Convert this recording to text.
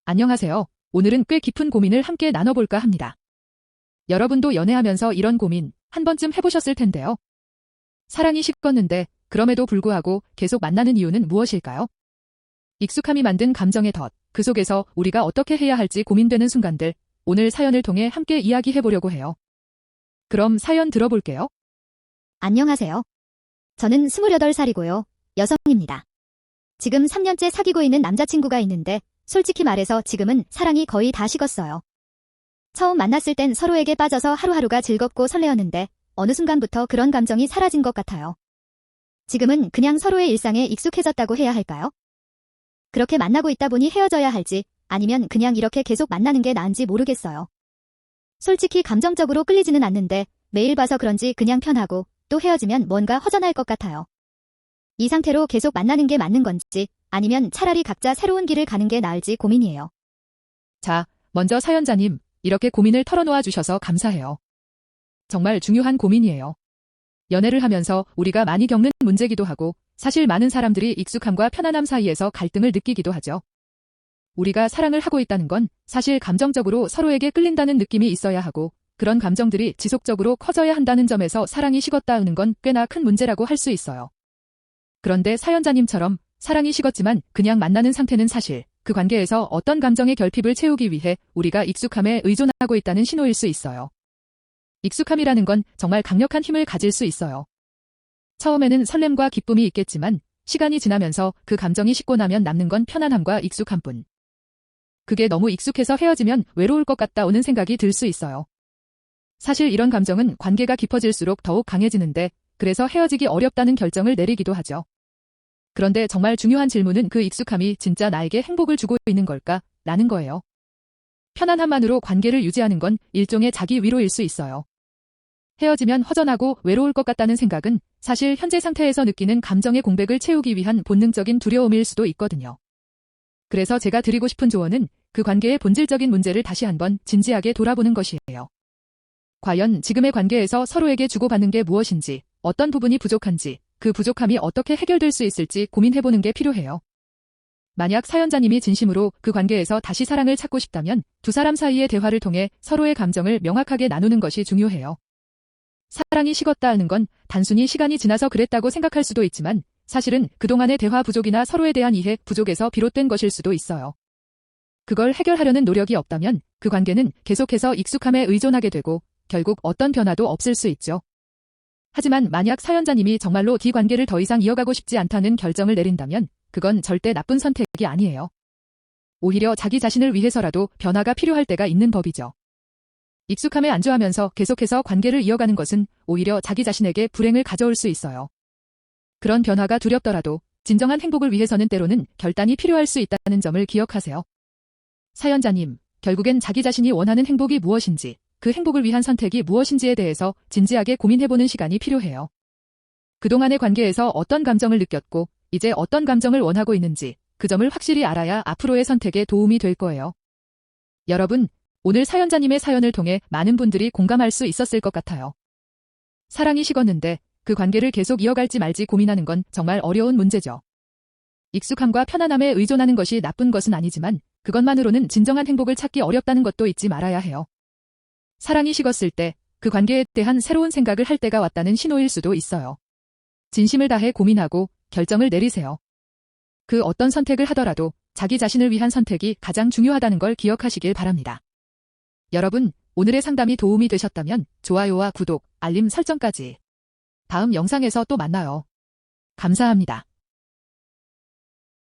안녕하세요. 오늘은 꽤 깊은 고민을 함께 나눠볼까 합니다. 여러분도 연애하면서 이런 고민 한 번쯤 해보셨을 텐데요. 사랑이 식었는데 그럼에도 불구하고 계속 만나는 이유는 무엇일까요? 익숙함이 만든 감정의 덫, 그 속에서 우리가 어떻게 해야 할지 고민되는 순간들, 오늘 사연을 통해 함께 이야기해보려고 해요. 그럼 사연 들어볼게요. 안녕하세요. 저는 28살이고요. 여성입니다. 지금 3년째 사귀고 있는 남자친구가 있는데 솔직히 말해서 지금은 사랑이 거의 다 식었어요. 처음 만났을 땐 서로에게 빠져서 하루하루가 즐겁고 설레었는데 어느 순간부터 그런 감정이 사라진 것 같아요. 지금은 그냥 서로의 일상에 익숙해졌다고 해야 할까요? 그렇게 만나고 있다 보니 헤어져야 할지 아니면 그냥 이렇게 계속 만나는 게 나은지 모르겠어요. 솔직히 감정적으로 끌리지는 않는데 매일 봐서 그런지 그냥 편하고 또 헤어지면 뭔가 허전할 것 같아요. 이 상태로 계속 만나는 게 맞는 건지 아니면 차라리 각자 새로운 길을 가는 게 나을지 고민이에요. 자, 먼저 사연자님, 이렇게 고민을 털어놓아 주셔서 감사해요. 정말 중요한 고민이에요. 연애를 하면서 우리가 많이 겪는 문제기도 하고 사실 많은 사람들이 익숙함과 편안함 사이에서 갈등을 느끼기도 하죠. 우리가 사랑을 하고 있다는 건 사실 감정적으로 서로에게 끌린다는 느낌이 있어야 하고 그런 감정들이 지속적으로 커져야 한다는 점에서 사랑이 식었다는 건 꽤나 큰 문제라고 할 수 있어요. 그런데 사연자님처럼 사랑이 식었지만 그냥 만나는 상태는 사실 그 관계에서 어떤 감정의 결핍을 채우기 위해 우리가 익숙함에 의존하고 있다는 신호일 수 있어요. 익숙함이라는 건 정말 강력한 힘을 가질 수 있어요. 처음에는 설렘과 기쁨이 있겠지만 시간이 지나면서 그 감정이 식고 나면 남는 건 편안함과 익숙함뿐. 그게 너무 익숙해서 헤어지면 외로울 것 같다 오는 생각이 들 수 있어요. 사실 이런 감정은 관계가 깊어질수록 더욱 강해지는데 그래서 헤어지기 어렵다는 결정을 내리기도 하죠. 그런데 정말 중요한 질문은 그 익숙함이 진짜 나에게 행복을 주고 있는 걸까? 라는 거예요. 편안함만으로 관계를 유지하는 건 일종의 자기 위로일 수 있어요. 헤어지면 허전하고 외로울 것 같다는 생각은 사실 현재 상태에서 느끼는 감정의 공백을 채우기 위한 본능적인 두려움일 수도 있거든요. 그래서 제가 드리고 싶은 조언은 그 관계의 본질적인 문제를 다시 한번 진지하게 돌아보는 것이에요. 과연 지금의 관계에서 서로에게 주고받는 게 무엇인지, 어떤 부분이 부족한지, 그 부족함이 어떻게 해결될 수 있을지 고민해보는 게 필요해요. 만약 사연자님이 진심으로 그 관계에서 다시 사랑을 찾고 싶다면 두 사람 사이의 대화를 통해 서로의 감정을 명확하게 나누는 것이 중요해요. 사랑이 식었다는 건 단순히 시간이 지나서 그랬다고 생각할 수도 있지만 사실은 그동안의 대화 부족이나 서로에 대한 이해 부족에서 비롯된 것일 수도 있어요. 그걸 해결하려는 노력이 없다면 그 관계는 계속해서 익숙함에 의존하게 되고 결국 어떤 변화도 없을 수 있죠. 하지만 만약 사연자님이 정말로 이 관계를 더 이상 이어가고 싶지 않다는 결정을 내린다면 그건 절대 나쁜 선택이 아니에요. 오히려 자기 자신을 위해서라도 변화가 필요할 때가 있는 법이죠. 익숙함에 안주하면서 계속해서 관계를 이어가는 것은 오히려 자기 자신에게 불행을 가져올 수 있어요. 그런 변화가 두렵더라도 진정한 행복을 위해서는 때로는 결단이 필요할 수 있다는 점을 기억하세요. 사연자님, 결국엔 자기 자신이 원하는 행복이 무엇인지, 그 행복을 위한 선택이 무엇인지에 대해서 진지하게 고민해보는 시간이 필요해요. 그동안의 관계에서 어떤 감정을 느꼈고 이제 어떤 감정을 원하고 있는지 그 점을 확실히 알아야 앞으로의 선택에 도움이 될 거예요. 여러분, 오늘 사연자님의 사연을 통해 많은 분들이 공감할 수 있었을 것 같아요. 사랑이 식었는데 그 관계를 계속 이어갈지 말지 고민하는 건 정말 어려운 문제죠. 익숙함과 편안함에 의존하는 것이 나쁜 것은 아니지만 그것만으로는 진정한 행복을 찾기 어렵다는 것도 잊지 말아야 해요. 사랑이 식었을 때 그 관계에 대한 새로운 생각을 할 때가 왔다는 신호일 수도 있어요. 진심을 다해 고민하고 결정을 내리세요. 그 어떤 선택을 하더라도 자기 자신을 위한 선택이 가장 중요하다는 걸 기억하시길 바랍니다. 여러분, 오늘의 상담이 도움이 되셨다면 좋아요와 구독, 알림 설정까지. 다음 영상에서 또 만나요. 감사합니다.